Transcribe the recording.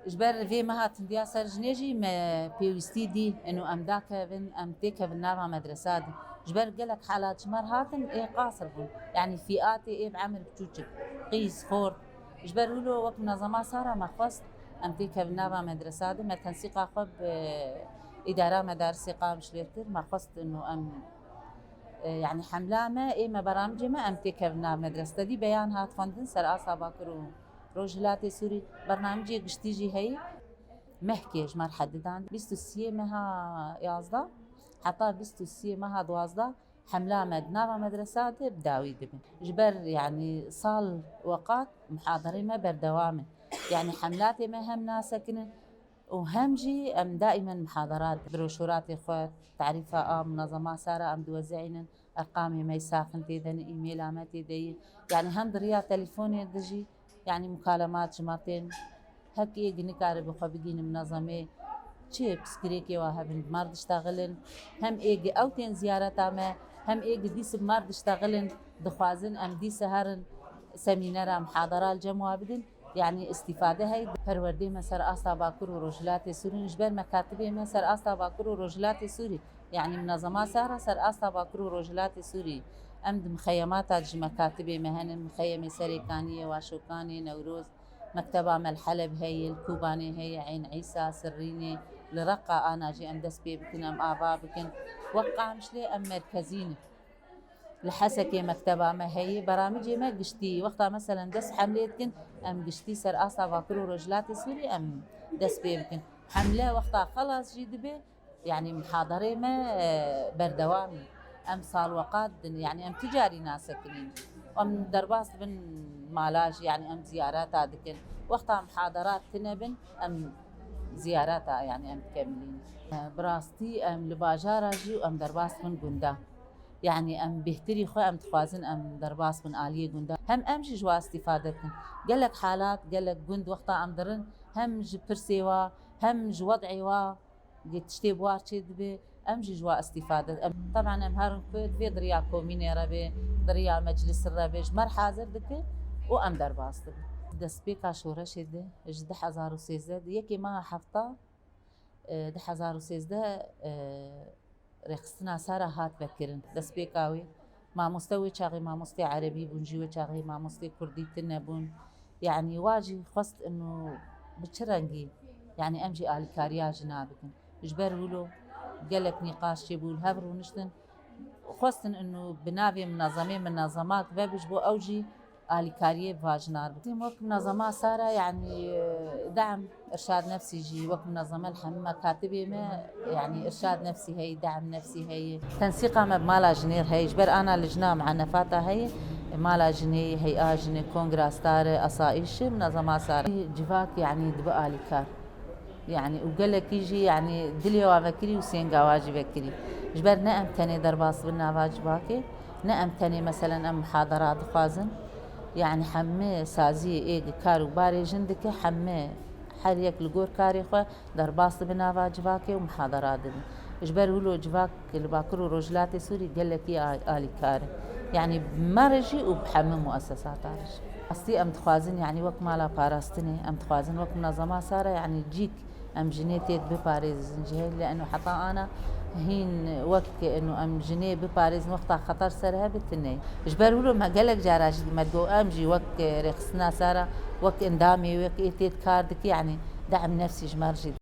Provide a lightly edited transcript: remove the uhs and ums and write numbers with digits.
جبر في مهات ديا سرجنيجي ما بيوستي دي انه ام داك بن ام تيك بالنافع مدرسات جبر قالك حالات شمر هاتن ايه قاصر بون يعني فئات ايه بعمل بتوجك قيس خور جبر له وقت منظمه صار ما خص ام تيك بالنافع مدرسات ما تنسيق خب اداره مدارس قام شليتر ما خص انه ام يعني حمله ما ايه ما برامج ما ام تيك بالنافع مدرسه دي بيان هات فندن سر اصا باكرو روجلاتي سوري برنامجي قشتيجي هي مهكيج مار حددان بيستو السيه مها يازدا حتى بيستو السيه مها دوازدا حملة مدنا ومدرسات بداوي دبن جبر يعني صال وقت محاضرة ما بردوامن يعني حملاتي ما هم ناسكن وهمجي ام دائما محاضرات بروشورات اخوات تعريفها منظمات سارة ام دوزعين ارقامي ما يساخن تيدن ايميل اماتي دي يعني هم دريا تليفوني دجي يعني مكالمات جماعتين هك إيه نكار بخبيجين منظمة شيء بسكريكي وهابن مرض اشتغلن هم إيه أو تين زيارة ما هم إيه ديس بمرض اشتغلن دخوازن أم دي سهرن سمينار محاضرة الجموع بدن يعني استفادة هاي پروردي مسار أستا باكر ورجلات سوري نجبر مكاتبه مسار أستا باكر ورجلات سوري يعني منظمات سارة سر أستا باكر ورجلات سوري أمد مخيمات أج مكاتبه مهن مخيم سريكانية واشوكاني نوروز مكتبة ملحلب هي الكوباني هي عين عيسى سريني لرقة أنا جي أم دس بي بكن أم آبا بكن وقع مشلي أم مركزين لحسكي مكتبة ما هي برامجي ما قشتي وقتها مثلا دس حملة كن أم قشتي سر أصلا باكرو رجلات سوري أم دس بي بكن حملة وقتها خلاص جيد بي يعني محاضرة ما بردوامي أم صال وقت يعني أم تجاري ناسكنين أم درباس بن مالاج يعني أم زيارات هذيك وقتها محاضرات تنبن أم زيارات يعني أم تكملين براستي أم لباجارة جي وأم درباس بن قندا يعني أم بهتري خو أم تخوازن أم درباس بن آلية قندا هم أمشي جوا استفادتن قالك حالات قالك قند وقتها أم درن هم جبرسيوا هم جوضعيوا تشتي بوار تشد أمجي جوا استفادة طبعا أم هارن في دريا كوميني ربي دريا مجلس الربيج مر حاضر دكي وأم درباس دسبيكا شورش ده جد 2013 يكي ما حفظة 2013 رخصنا سارة هات بكرن دسبيكاوي ما مستوي شاغي ما مستوي عربي بنجيوي شاغي ما مستوي كردي تنبون يعني واجي خصت إنه بتشرنجي يعني أمجي آل كاريا جنابكن جبر ولو قالك نقاش يبول هبرو نشتن خصن انه بنابي منظمات بابج بو اوجي آلي كاريه بواجنار وقت منظمات سارة يعني دعم ارشاد نفسي جي وقت منظمة الحمى كاتبه ما يعني ارشاد نفسي هي دعم نفسي هي تنسيقها ما بمالا جنير هي جبر انا لجنة مع نفاتها هي مالا جني هي اجني كونغراس تاري اصائش منظمات سارة جفاك يعني دبقى آلي كار يعني وقالك يجي يعني دليو وافكري وسين قواجي بكري جبر نأم تاني درباس بالنافاج باكي نأم تاني مثلا أم محاضرات خوازن يعني حمي سازي إيه كارو باري جندك حمي حريك لقور كاري خو درباس بالنافاج باكي ومحاضرات دي جبر ولو جباك الباكرو رجلاتي سوري قالك يا آلي كاري يعني مرجي وبحمي مؤسسات عارج أصلي أم تخوازن يعني وقت مالا باراستني أم تخوازن وقت منظمة سارة يعني جيك أم جنيتيت بباريس جهي لأنه حتى أنا هين وقت إنه أم جنيه بباريس وقتها خطر سرها بتني إجبروا له ما قالك جاراج ما تقول أمجي وقت رخصنا سارة وقت إندامي وقت إيتيت كاردك يعني دعم نفسي جمرجي